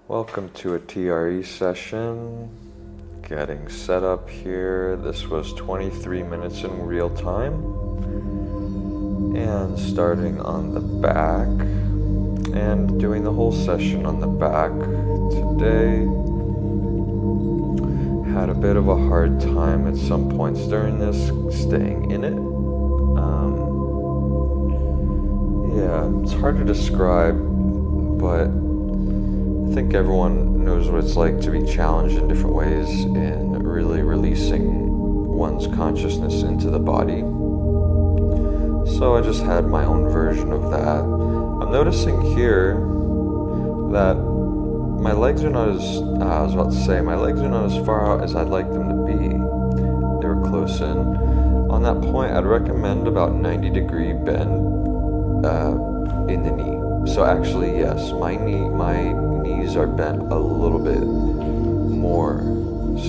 Welcome to a TRE session. Getting set up here. This was 23 minutes in real time. And starting on the back and doing the whole session on the back today. Had a bit of a hard time at some points during this staying in it. It's hard to describe, but I think everyone knows what it's like to be challenged in different ways in really releasing one's consciousness into the body. So I just had my own version of that. I'm noticing here that my legs are not my legs are not as far out as I'd like them to be. They were close in. On that point, I'd recommend about 90-degree bend in the knee. So actually, yes, my knees are bent a little bit more.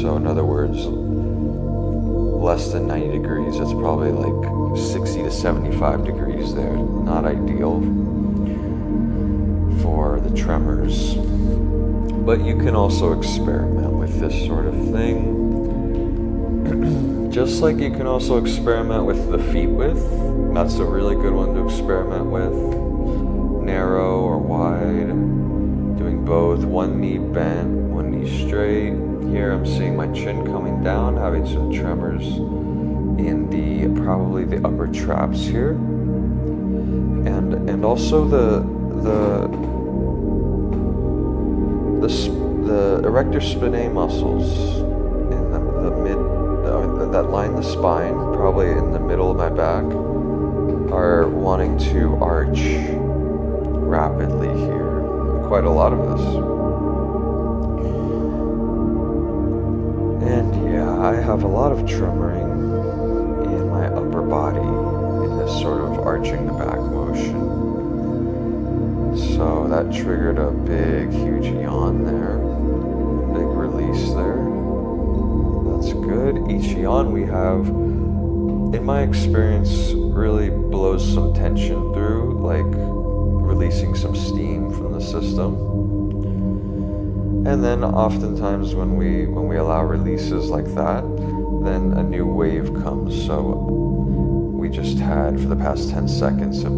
So in other words, less than 90 degrees. It's probably like 60 to 75 degrees there. Not ideal for the tremors. But you can also experiment with this sort of thing. Just like you can also experiment with the feet width. That's a really good one to experiment with. Narrow or wide. Doing both. One knee bent, one knee straight. Here I'm seeing my chin coming down, having some tremors in probably the upper traps here. And also the erector spinae muscles in the mid that line the spine, probably in the middle of my back, are wanting to arch rapidly here. Quite a lot of this. And yeah, I have a lot of tremoring in my upper body in this sort of arching the back motion. So that triggered a big, huge yawn there. Big release there. That's good. Each yawn we have, in my experience, really blows some tension through, like releasing some steam from the system. And then oftentimes when we allow releases like that, then a new wave comes. So we just had, for the past 10 seconds, a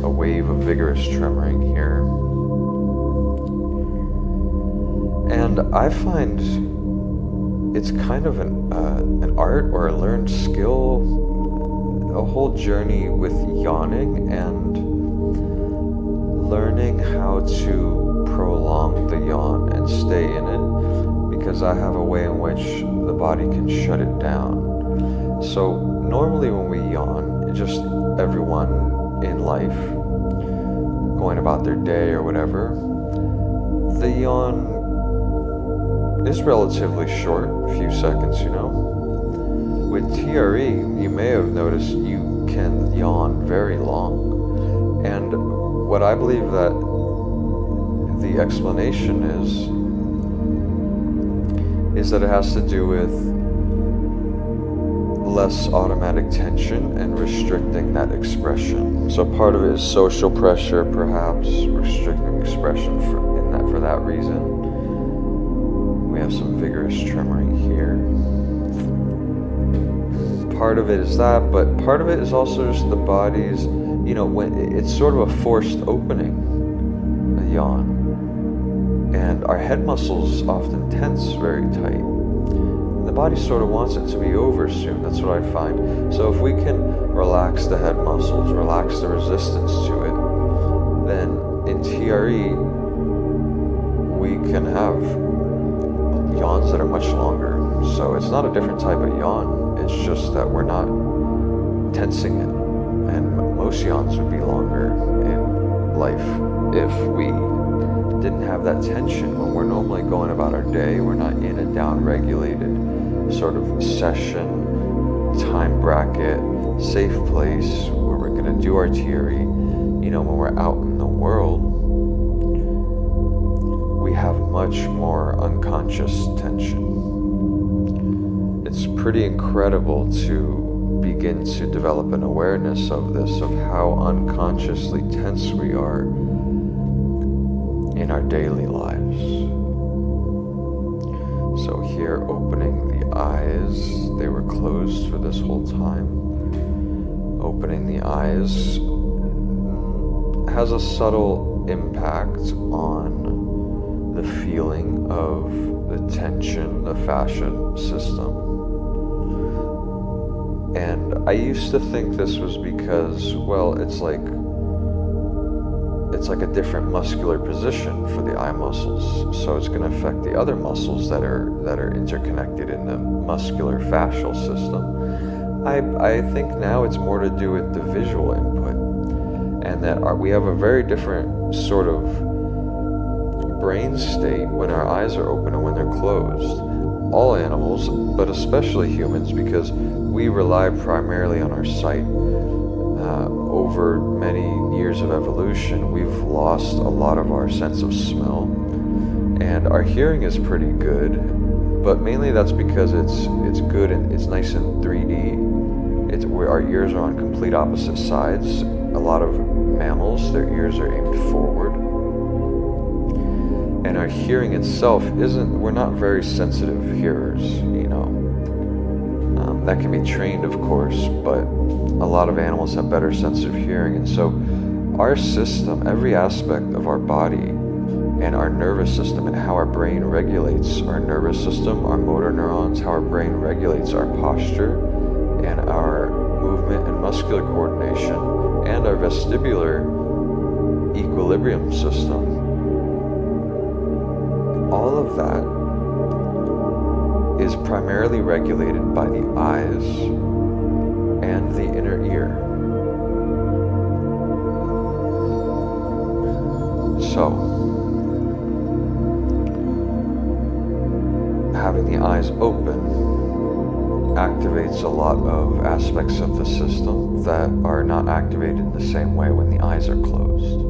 wave of vigorous tremoring here. And I find it's kind of an art or a learned skill, a whole journey with yawning and learning how to prolong the yawn and stay in it, because I have a way in which the body can shut it down. So normally when we yawn, just everyone in life going about their day or whatever, the yawn is relatively short, a few seconds, With TRE, you may have noticed you can yawn very long. And what I believe that the explanation is that it has to do with less automatic tension and restricting that expression. So part of it is social pressure, perhaps, restricting expression for that reason. We have some vigorous tremoring here. Part of it is that, but part of it is also just the body's, when it's sort of a forced opening, a yawn. And our head muscles often tense very tight. The body sort of wants it to be over soon. That's what I find. So if we can relax the head muscles, relax the resistance to it, then in TRE, we can have yawns that are much longer. So it's not a different type of yawn. It's just that we're not tensing it. And most yawns would be longer in life if we didn't have that tension. When we're normally going about our day, we're not in a down-regulated sort of session, time bracket, safe place where we're going to do our TRE. When we're out in the world, we have much more unconscious tension. It's pretty incredible to begin to develop an awareness of this, of how unconsciously tense we are in our daily lives. So here, opening the eyes, they were closed for this whole time. Opening the eyes has a subtle impact on the feeling of the tension, the fascia system. And I used to think this was because, well, it's like a different muscular position for the eye muscles, so it's going to affect the other muscles that are interconnected in the muscular fascial system. I think now it's more to do with the visual input, and that we have a very different sort of brain state when our eyes are open and when they're closed. All animals, but especially humans, because we rely primarily on our sight. Over many years of evolution, we've lost a lot of our sense of smell, and our hearing is pretty good, but mainly that's because it's good and it's nice in 3D. Our ears are on complete opposite sides. A lot of mammals, their ears are aimed forward, and our hearing itself we're not very sensitive hearers, you know. That can be trained, of course, but a lot of animals have better sensitive hearing. And so our system, every aspect of our body and our nervous system and how our brain regulates our nervous system, our motor neurons, how our brain regulates our posture and our movement and muscular coordination and our vestibular equilibrium system, all of that is primarily regulated by the eyes and the inner ear. So, having the eyes open activates a lot of aspects of the system that are not activated in the same way when the eyes are closed.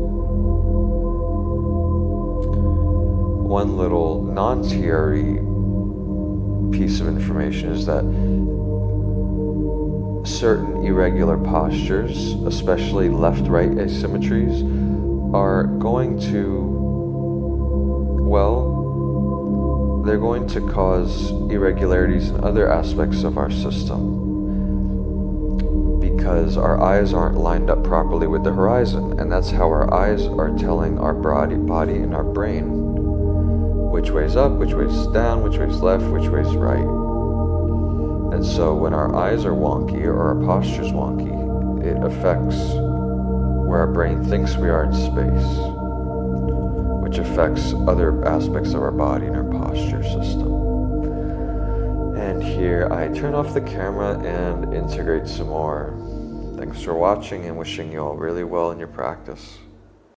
One little non-TRE piece of information is that certain irregular postures, especially left-right asymmetries, are going to, well, they're going to cause irregularities in other aspects of our system because our eyes aren't lined up properly with the horizon, and that's how our eyes are telling our body and our brain which way's up, which way's down, which way's left, which way's right. And so when our eyes are wonky or our posture's wonky, it affects where our brain thinks we are in space, which affects other aspects of our body and our posture system. And here I turn off the camera and integrate some more. Thanks for watching and wishing you all really well in your practice.